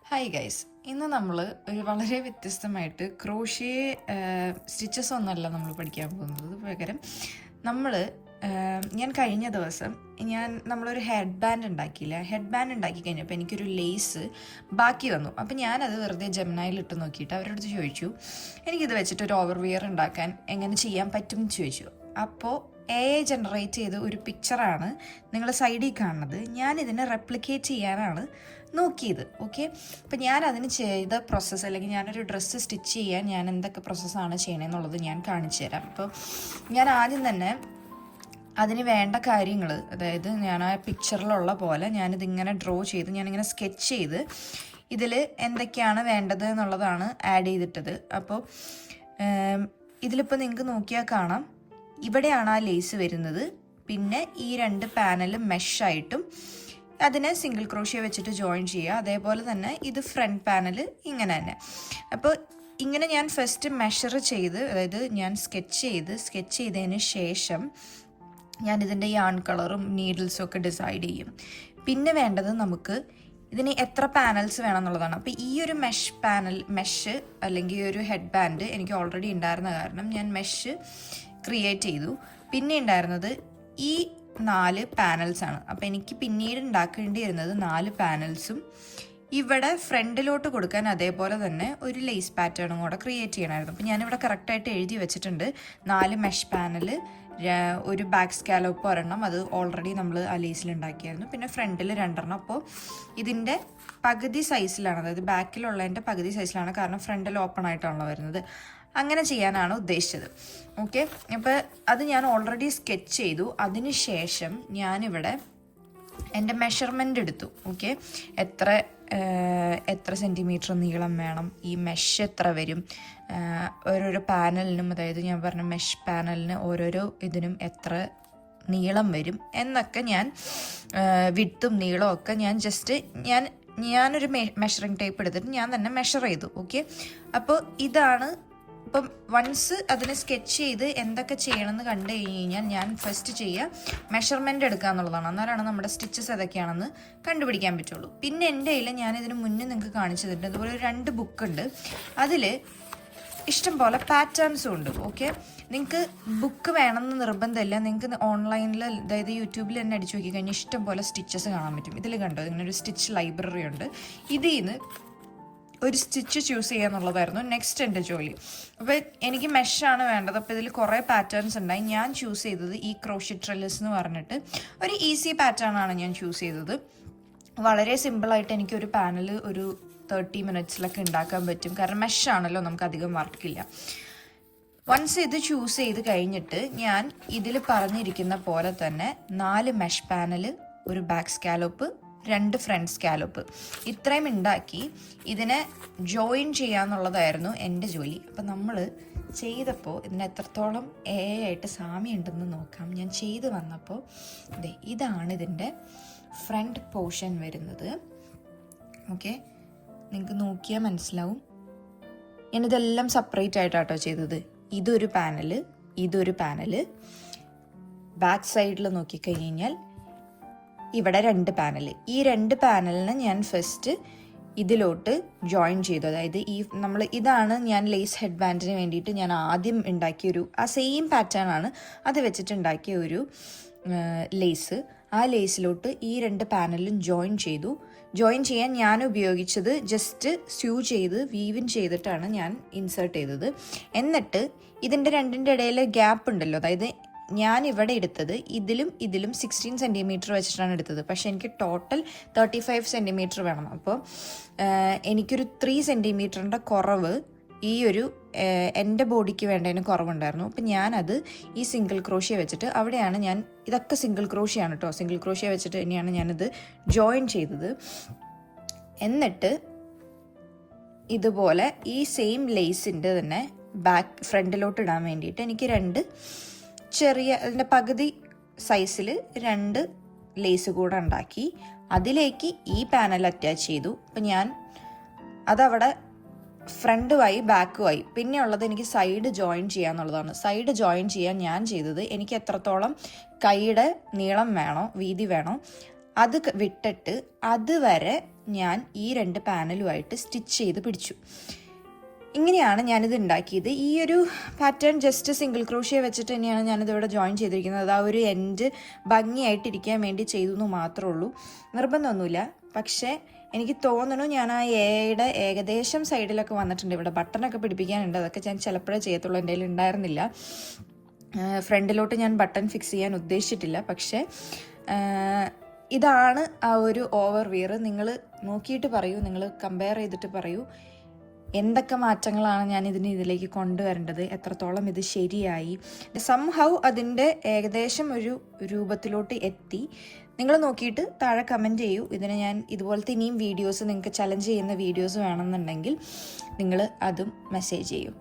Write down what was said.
Hi guys, ഇന്ന് നമ്മൾ ഒരു വളരെ വ്യത്യസ്തമായിട്ട് ക്രോഷ്യ സ്റ്റിച്ചസ് ഒന്നുമല്ല നമ്മൾ പഠിക്കാൻ പോകുന്നത്. പകരം നമ്മൾ ഞാൻ കഴിഞ്ഞ ദിവസം നമ്മളൊരു ഹെഡ് ബാൻഡ് ഉണ്ടാക്കിയില്ല. ഹെഡ് ബാൻഡ് ഉണ്ടാക്കി കഴിഞ്ഞപ്പോൾ എനിക്കൊരു ലേസ് ബാക്കി വന്നു. അപ്പോൾ ഞാനത് വെറുതെ ജെമിനായിൽ ഇട്ട് നോക്കിയിട്ട് അവരോട് ചോദിച്ചു, എനിക്കിത് വെച്ചിട്ട് ഒരു ഓവർവിയർ ഉണ്ടാക്കാൻ എങ്ങനെ ചെയ്യാൻ പറ്റും എന്ന് ചോദിച്ചു. അപ്പോൾ AI ജനറേറ്റ് ചെയ്ത ഒരു പിക്ചറാണ് നിങ്ങൾ സൈഡിൽ കാണുന്നത്. ഞാനിതിനെ റെപ്ലിക്കേറ്റ് ചെയ്യാനാണ് നോക്കിയത്. ഓക്കെ, അപ്പം ഞാൻ അതിന് ചെയ്ത പ്രോസസ്സ്, അല്ലെങ്കിൽ ഞാനൊരു ഡ്രസ്സ് സ്റ്റിച്ച് ചെയ്യാൻ ഞാൻ എന്തൊക്കെ പ്രോസസ്സാണ് ചെയ്യണമെന്നുള്ളത് ഞാൻ കാണിച്ചു തരാം. അപ്പോൾ ഞാൻ ആദ്യം തന്നെ അതിന് വേണ്ട കാര്യങ്ങൾ, അതായത് ഞാൻ ആ പിക്ചറിലുള്ള പോലെ ഞാനിതിങ്ങനെ ഡ്രോ ചെയ്ത് ഞാനിങ്ങനെ സ്കെച്ച് ചെയ്ത് ഇതിൽ എന്തൊക്കെയാണ് വേണ്ടത് എന്നുള്ളതാണ് ആഡ് ചെയ്തിട്ടത്. അപ്പോൾ ഇതിലിപ്പോൾ നിങ്ങൾക്ക് നോക്കിയാൽ കാണാം, ഇവിടെയാണ് ആ ലേസ് വരുന്നത്. പിന്നെ ഈ രണ്ട് പാനലും മെഷായിട്ടും അതിനെ സിംഗിൾ ക്രോഷ്യ വെച്ചിട്ട് ജോയിൻ ചെയ്യുക. അതേപോലെ തന്നെ ഇത് ഫ്രണ്ട് പാനൽ ഇങ്ങനെ തന്നെ. അപ്പോൾ ഇങ്ങനെ ഞാൻ ഫസ്റ്റ് മെഷർ ചെയ്ത്, അതായത് ഞാൻ സ്കെച്ച് ചെയ്തതിന് ശേഷം ഞാൻ ഇതിൻ്റെ യാൺ കളറും നീഡിൽസും ഒക്കെ ഡിസൈഡ് ചെയ്യും. പിന്നെ വേണ്ടത് നമുക്ക് ഇതിന് എത്ര പാനൽസ് വേണം എന്നുള്ളതാണ്. അപ്പോൾ ഈ ഒരു മെഷ് അല്ലെങ്കിൽ ഒരു ഹെഡ് ബാൻഡ് എനിക്ക് ഓൾറെഡി ഉണ്ടായിരുന്ന കാരണം ഞാൻ മെഷ് ക്രിയേറ്റ് ചെയ്തു. പിന്നെ ഉണ്ടായിരുന്നത് ഈ 4 പാനൽസാണ്. അപ്പോൾ എനിക്ക് പിന്നീട് ഉണ്ടാക്കേണ്ടി വരുന്നത് 4 പാനൽസും ഇവിടെ ഫ്രണ്ടിലോട്ട് കൊടുക്കാൻ അതേപോലെ തന്നെ ഒരു ലേസ് പാറ്റേണും കൂടെ ക്രിയേറ്റ് ചെയ്യണമായിരുന്നു. അപ്പോൾ ഞാനിവിടെ കറക്റ്റായിട്ട് എഴുതി വെച്ചിട്ടുണ്ട്. 4 മെഷ് പാനൽ, ഒരു ബാക്ക് സ്കാലോപ്പ് ഒരെണ്ണം, അത് ഓൾറെഡി നമ്മൾ ആ ലേസിൽ ഉണ്ടാക്കിയായിരുന്നു. പിന്നെ ഫ്രണ്ടിൽ 2 അപ്പോൾ ഇതിൻ്റെ പകുതി സൈസിലാണ്, അതായത് ബാക്കിലുള്ളതിൻ്റെ പകുതി സൈസിലാണ്, കാരണം ഫ്രണ്ടിൽ ഓപ്പൺ ആയിട്ടാണല്ലോ വരുന്നത്. അങ്ങനെ ചെയ്യാനാണ് ഉദ്ദേശിച്ചത്. ഓക്കെ, അപ്പോൾ അത് ഞാൻ ഓൾറെഡി സ്കെച്ച് ചെയ്തു. അതിന് ശേഷം ഞാനിവിടെ എൻ്റെ മെഷർമെൻ്റ് എടുത്തു. ഓക്കെ, എത്ര സെൻറ്റിമീറ്റർ നീളം വേണം, ഈ മെഷ് എത്ര വരും, ഓരോരോ പാനലിനും, അതായത് ഞാൻ പറഞ്ഞ മെഷ് പാനലിന് ഓരോരോ ഇതിനും എത്ര നീളം വരും എന്നൊക്കെ ഞാൻ വിഡ്ത്തും നീളവും ഒക്കെ ഞാനൊരു മെഷറിംഗ് ടേപ്പ് എടുത്തിട്ട് ഞാൻ തന്നെ മെഷർ ചെയ്തു. ഓക്കെ, അപ്പോൾ ഇതാണ്. അപ്പം വൺസ് അതിനെ സ്കെച്ച് ചെയ്ത് എന്തൊക്കെ ചെയ്യണമെന്ന് കണ്ടു കഴിഞ്ഞാൽ ഞാൻ ഫസ്റ്റ് ചെയ്യുക മെഷർമെൻ്റ് എടുക്കുക എന്നുള്ളതാണ്. അന്നേരമാണ് നമ്മുടെ സ്റ്റിച്ചസ് ഏതൊക്കെയാണെന്ന് കണ്ടുപിടിക്കാൻ പറ്റുള്ളൂ. പിന്നെ എൻ്റെ കയ്യിൽ ഞാനിതിന് മുന്നേ നിങ്ങൾക്ക് കാണിച്ചു തന്നിട്ടുണ്ട്. അതുപോലെ 2 ബുക്കുണ്ട്. അതിൽ ഇഷ്ടം പോലെ പാറ്റേൺസും ഉണ്ട്. ഓക്കെ, നിങ്ങൾക്ക് ബുക്ക് വേണമെന്ന് നിർബന്ധമില്ല. നിങ്ങൾക്ക് ഓൺലൈനിൽ, അതായത് യൂട്യൂബിൽ തന്നെ അടിച്ചു നോക്കി കഴിഞ്ഞാൽ ഇഷ്ടം പോലെ സ്റ്റിച്ചസ് കാണാൻ പറ്റും. ഇതിൽ കണ്ടോ, ഇങ്ങനെ ഒരു സ്റ്റിച്ച് ലൈബ്രറി ഉണ്ട്. ഇതിൽ നിന്ന് ഒരു സ്റ്റിച്ച് ചൂസ് ചെയ്യുക എന്നുള്ളതായിരുന്നു നെക്സ്റ്റ് എൻ്റെ ജോലി. അപ്പോൾ എനിക്ക് മെഷാണ് വേണ്ടത്. അപ്പോൾ ഇതിൽ കുറേ പാറ്റേൺസ് ഉണ്ടായി. ഞാൻ ചൂസ് ചെയ്തത് ഈ ക്രോഷ്യ ട്രെല്ലിസ് എന്ന് പറഞ്ഞിട്ട് ഒരു ഈസി പാറ്റേൺ ആണ് ഞാൻ ചൂസ് ചെയ്തത്. വളരെ സിമ്പിളായിട്ട് എനിക്കൊരു പാനൽ ഒരു 30 മിനിറ്റ്സിലൊക്കെ ഉണ്ടാക്കാൻ പറ്റും, കാരണം മെഷാണല്ലോ, നമുക്ക് അധികം വർക്കില്ല. വൺസ് ഇത് ചൂസ് ചെയ്ത് കഴിഞ്ഞിട്ട് ഞാൻ ഇതിൽ പറഞ്ഞിരിക്കുന്ന പോലെ തന്നെ 4 മെഷ് പാനൽ, ഒരു ബാക്ക് സ്കാലോപ്പ്, 2 ഫ്രണ്ട് സ്കാലോപ്പ്, ഇത്രയും ഉണ്ടാക്കി ഇതിനെ ജോയിൻ ചെയ്യാന്നുള്ളതായിരുന്നു എൻ്റെ ജോലി. അപ്പം നമ്മൾ ചെയ്തപ്പോൾ ഇതിന് എത്രത്തോളം ആയിട്ട് സാമ്യമുണ്ടെന്ന് നോക്കാം. ഞാൻ ചെയ്ത് വന്നപ്പോൾ ഇതാണ് ഇതിൻ്റെ ഫ്രണ്ട് പോർഷൻ വരുന്നത്. ഓക്കെ, നിങ്ങൾക്ക് നോക്കിയാൽ മനസ്സിലാവും. ഞാനിതെല്ലാം സെപ്പറേറ്റ് ആയിട്ടാട്ടോ ചെയ്തത്. ഇതൊരു പാനല്, ബാക്ക് സൈഡിൽ നോക്കിക്കഴിഞ്ഞാൽ ഇവിടെ 2 പാനൽ. ഈ 2 പാനലിന് ഞാൻ ഫസ്റ്റ് ഇതിലോട്ട് ജോയിൻ ചെയ്തു. അതായത് ഇതാണ് ഞാൻ ലേസ് ഹെഡ് ബാൻഡിന് വേണ്ടിയിട്ട് ഞാൻ ആദ്യം ഉണ്ടാക്കിയൊരു ആ സെയിം പാറ്റേൺ ആണ്, അത് വെച്ചിട്ടുണ്ടാക്കിയ ഒരു ലേസ്. ആ ലേസിലോട്ട് ഈ 2 പാനലും ജോയിൻ ചെയ്തു. ജോയിൻ ചെയ്യാൻ ഞാൻ ഉപയോഗിച്ചത് ജസ്റ്റ് സ്യൂ ചെയ്ത് വീവിൻ ചെയ്തിട്ടാണ് ഞാൻ ഇൻസേർട്ട് ചെയ്തത്. എന്നിട്ട് ഇതിൻ്റെ രണ്ടിൻ്റെ ഇടയിൽ ഗ്യാപ്പ് ഉണ്ടല്ലോ, അതായത് ഞാൻ ഇവിടെ എടുത്തത് ഇതിലും 16 സെൻറ്റിമീറ്റർ വെച്ചിട്ടാണ് എടുത്തത്. പക്ഷേ എനിക്ക് ടോട്ടൽ 35 സെൻറ്റിമീറ്റർ വേണം. അപ്പോൾ എനിക്കൊരു 3 സെൻറ്റിമീറ്ററിൻ്റെ കുറവ് ഈ ഒരു എൻ്റെ ബോഡിക്ക് വേണ്ടതിന് കുറവുണ്ടായിരുന്നു. അപ്പം ഞാനത് ഈ സിംഗിൾ ക്രോഷ്യ വെച്ചിട്ട്, അവിടെയാണ് ഇതൊക്കെ സിംഗിൾ ക്രോഷ്യയാണ് കേട്ടോ, സിംഗിൾ ക്രോഷ്യ വെച്ചിട്ട് തന്നെയാണ് ഞാനിത് ജോയിൻ ചെയ്തത്. എന്നിട്ട് ഇതുപോലെ ഈ സെയിം ലേസിൻ്റെ തന്നെ ഫ്രണ്ടിലോട്ട് ഇടാൻ വേണ്ടിയിട്ട് എനിക്ക് 2 ചെറിയ, അതിൻ്റെ പകുതി സൈസിൽ 2 ലേസ് കൂടെ ഉണ്ടാക്കി അതിലേക്ക് ഈ പാനൽ അറ്റാച്ച് ചെയ്തു. അപ്പം ഞാൻ അതവിടെ ഫ്രണ്ടുമായി ബാക്കുമായി. പിന്നെ ഉള്ളത് എനിക്ക് സൈഡ് ജോയിൻ ചെയ്യാന്നുള്ളതാണ്. സൈഡ് ജോയിൻ ചെയ്യാൻ ഞാൻ ചെയ്തത്, എനിക്ക് എത്രത്തോളം കൈയുടെ നീളം വേണോ, വീതി വേണോ, അത് വിട്ടിട്ട് അതുവരെ ഞാൻ ഈ 2 പാനലുമായിട്ട് സ്റ്റിച്ച് ചെയ്ത് പിടിച്ചു. ഇങ്ങനെയാണ് ഞാനിത് ഉണ്ടാക്കിയത്. ഈ ഒരു പാറ്റേൺ ജസ്റ്റ് സിംഗിൾ ക്രോഷ്യ വെച്ചിട്ട് തന്നെയാണ് ഞാനിതിവിടെ ജോയിൻ ചെയ്തിരിക്കുന്നത്. അത് ആ ഒരു എൻഡ് ഭംഗിയായിട്ടിരിക്കാൻ വേണ്ടി ചെയ്തു എന്ന് മാത്രമേ ഉള്ളൂ, നിർബന്ധമൊന്നുമില്ല. പക്ഷേ എനിക്ക് തോന്നുന്നു ഞാൻ ആ എയുടെ ഏകദേശം സൈഡിലൊക്കെ വന്നിട്ടുണ്ട്. ഇവിടെ ബട്ടണൊക്കെ പിടിപ്പിക്കാനുണ്ട്, അതൊക്കെ ഞാൻ ചിലപ്പോഴേ ചെയ്യത്തുള്ളൂ, എൻ്റെ കയ്യിൽ ഉണ്ടായിരുന്നില്ല. ഫ്രണ്ടിലോട്ട് ഞാൻ ബട്ടൺ ഫിക്സ് ചെയ്യാൻ ഉദ്ദേശിച്ചിട്ടില്ല. പക്ഷേ ഇതാണ് ആ ഒരു ഓവർവ്യൂ. നിങ്ങൾ നോക്കിയിട്ട് പറയൂ, നിങ്ങൾ കമ്പയർ ചെയ്തിട്ട് പറയൂ എന്തൊക്കെ മാറ്റങ്ങളാണ് ഞാൻ ഇതിലേക്ക് കൊണ്ടുവരേണ്ടത്, എത്രത്തോളം ഇത് ശരിയായി. സംഹൗ അതിൻ്റെ ഏകദേശം ഒരു രൂപത്തിലോട്ട് എത്തി. നിങ്ങൾ നോക്കിയിട്ട് താഴെ കമൻറ്റ് ചെയ്യൂ. ഇതിന് ഞാൻ ഇതുപോലത്തെ ഇനിയും വീഡിയോസ്, നിങ്ങൾക്ക് ചലഞ്ച് ചെയ്യുന്ന വീഡിയോസ് വേണമെന്നുണ്ടെങ്കിൽ നിങ്ങൾ അതും മെസ്സേജ് ചെയ്യൂ.